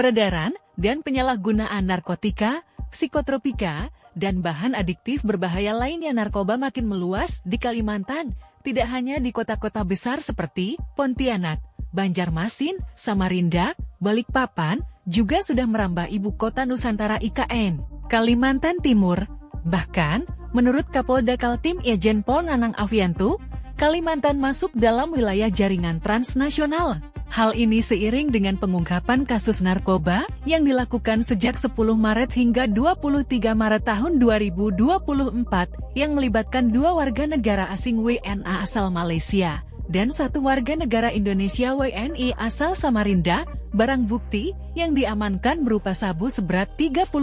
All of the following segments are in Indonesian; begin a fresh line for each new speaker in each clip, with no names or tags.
peredaran dan penyalahgunaan narkotika, psikotropika, dan bahan adiktif berbahaya lainnya. Narkoba makin meluas di Kalimantan, tidak hanya di kota-kota besar seperti Pontianak, Banjarmasin, Samarinda, Balikpapan, juga sudah merambah ibu kota Nusantara IKN, Kalimantan Timur. Bahkan, menurut Kapolda Kaltim Irjen Pol Nanang Afianto, Kalimantan masuk dalam wilayah jaringan transnasional. Hal ini seiring dengan pengungkapan kasus narkoba yang dilakukan sejak 10 Maret hingga 23 Maret tahun 2024 yang melibatkan 2 warga negara asing WNA asal Malaysia dan 1 warga negara Indonesia WNI asal Samarinda. Barang bukti yang diamankan berupa sabu seberat 31,9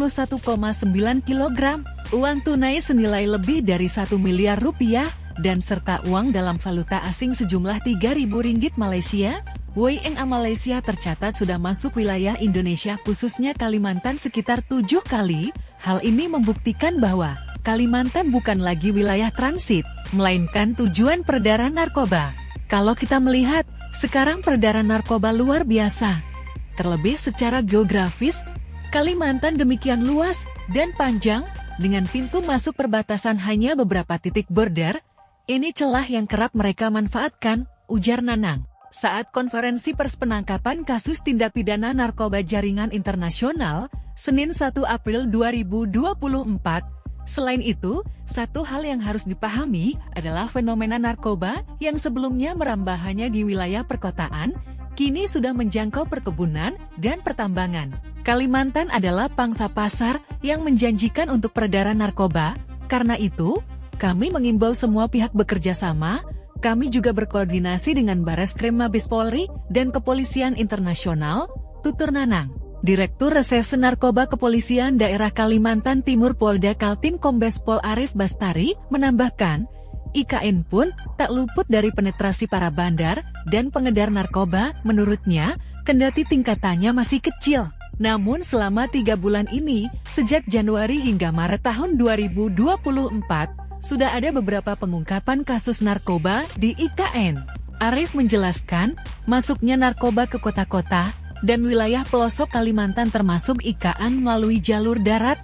kg, uang tunai senilai lebih dari 1 miliar rupiah, dan serta uang dalam valuta asing sejumlah 3.000 ringgit Malaysia. WNA Malaysia tercatat sudah masuk wilayah Indonesia khususnya Kalimantan sekitar 7 kali. Hal ini membuktikan bahwa Kalimantan bukan lagi wilayah transit, melainkan tujuan peredaran narkoba. Kalau kita melihat, sekarang peredaran narkoba luar biasa. Terlebih secara geografis, Kalimantan demikian luas dan panjang, dengan pintu masuk perbatasan hanya beberapa titik border. Ini celah yang kerap mereka manfaatkan, ujar Nanang saat konferensi pers penangkapan kasus tindak pidana narkoba jaringan internasional, Senin 1 April 2024. Selain itu, satu hal yang harus dipahami adalah fenomena narkoba yang sebelumnya merambah hanya di wilayah perkotaan, kini sudah menjangkau perkebunan dan pertambangan. Kalimantan adalah pangsa pasar yang menjanjikan untuk peredaran narkoba. Karena itu, kami mengimbau semua pihak bekerja sama. Kami juga berkoordinasi dengan Bareskrim Mabes Polri dan Kepolisian Internasional, tutur Nanang. Direktur Reserse Narkoba Kepolisian Daerah Kalimantan Timur Polda Kaltim Kombes Pol Arif Bastari menambahkan, IKN pun tak luput dari penetrasi para bandar dan pengedar narkoba. Menurutnya, kendati tingkatannya masih kecil, namun selama 3 bulan ini, sejak Januari hingga Maret tahun 2024, sudah ada beberapa pengungkapan kasus narkoba di IKN. Arif menjelaskan, masuknya narkoba ke kota-kota dan wilayah pelosok Kalimantan termasuk IKN melalui jalur darat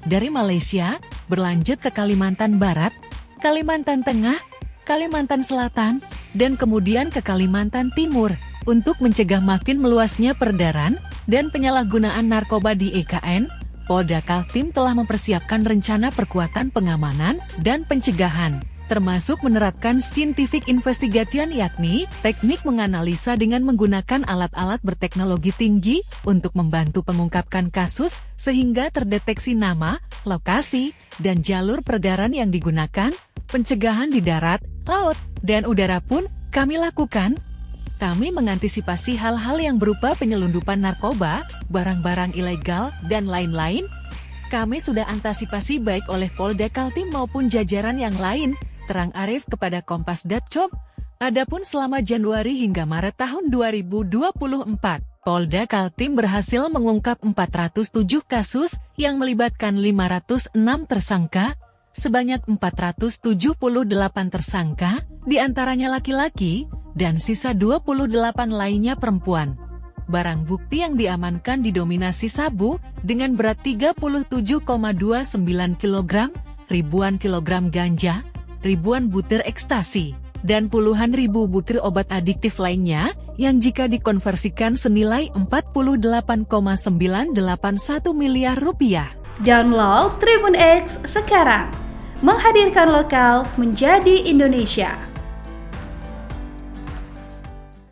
dari Malaysia, berlanjut ke Kalimantan Barat, Kalimantan Tengah, Kalimantan Selatan, dan kemudian ke Kalimantan Timur. Untuk mencegah makin meluasnya peredaran dan penyalahgunaan narkoba di IKN, Polda Kaltim telah mempersiapkan rencana perkuatan pengamanan dan pencegahan, termasuk menerapkan scientific investigation, yakni teknik menganalisa dengan menggunakan alat-alat berteknologi tinggi untuk membantu mengungkapkan kasus sehingga terdeteksi nama, lokasi, dan jalur peredaran yang digunakan. Pencegahan di darat, laut, dan udara pun kami lakukan. Kami mengantisipasi hal-hal yang berupa penyelundupan narkoba, barang-barang ilegal, dan lain-lain. Kami sudah antisipasi baik oleh Polda Kaltim maupun jajaran yang lain, terang Arif kepada Kompas.com. Adapun selama Januari hingga Maret tahun 2024, Polda Kaltim berhasil mengungkap 407 kasus yang melibatkan 506 tersangka, sebanyak 478 tersangka, diantaranya laki-laki, dan sisa 28 lainnya perempuan. Barang bukti yang diamankan didominasi sabu, dengan berat 37,29 kg, ribuan kilogram ganja, ribuan butir ekstasi, dan puluhan ribu butir obat adiktif lainnya, yang jika dikonversikan senilai 48,981 miliar rupiah.
Download Tribun X sekarang, menghadirkan lokal menjadi Indonesia.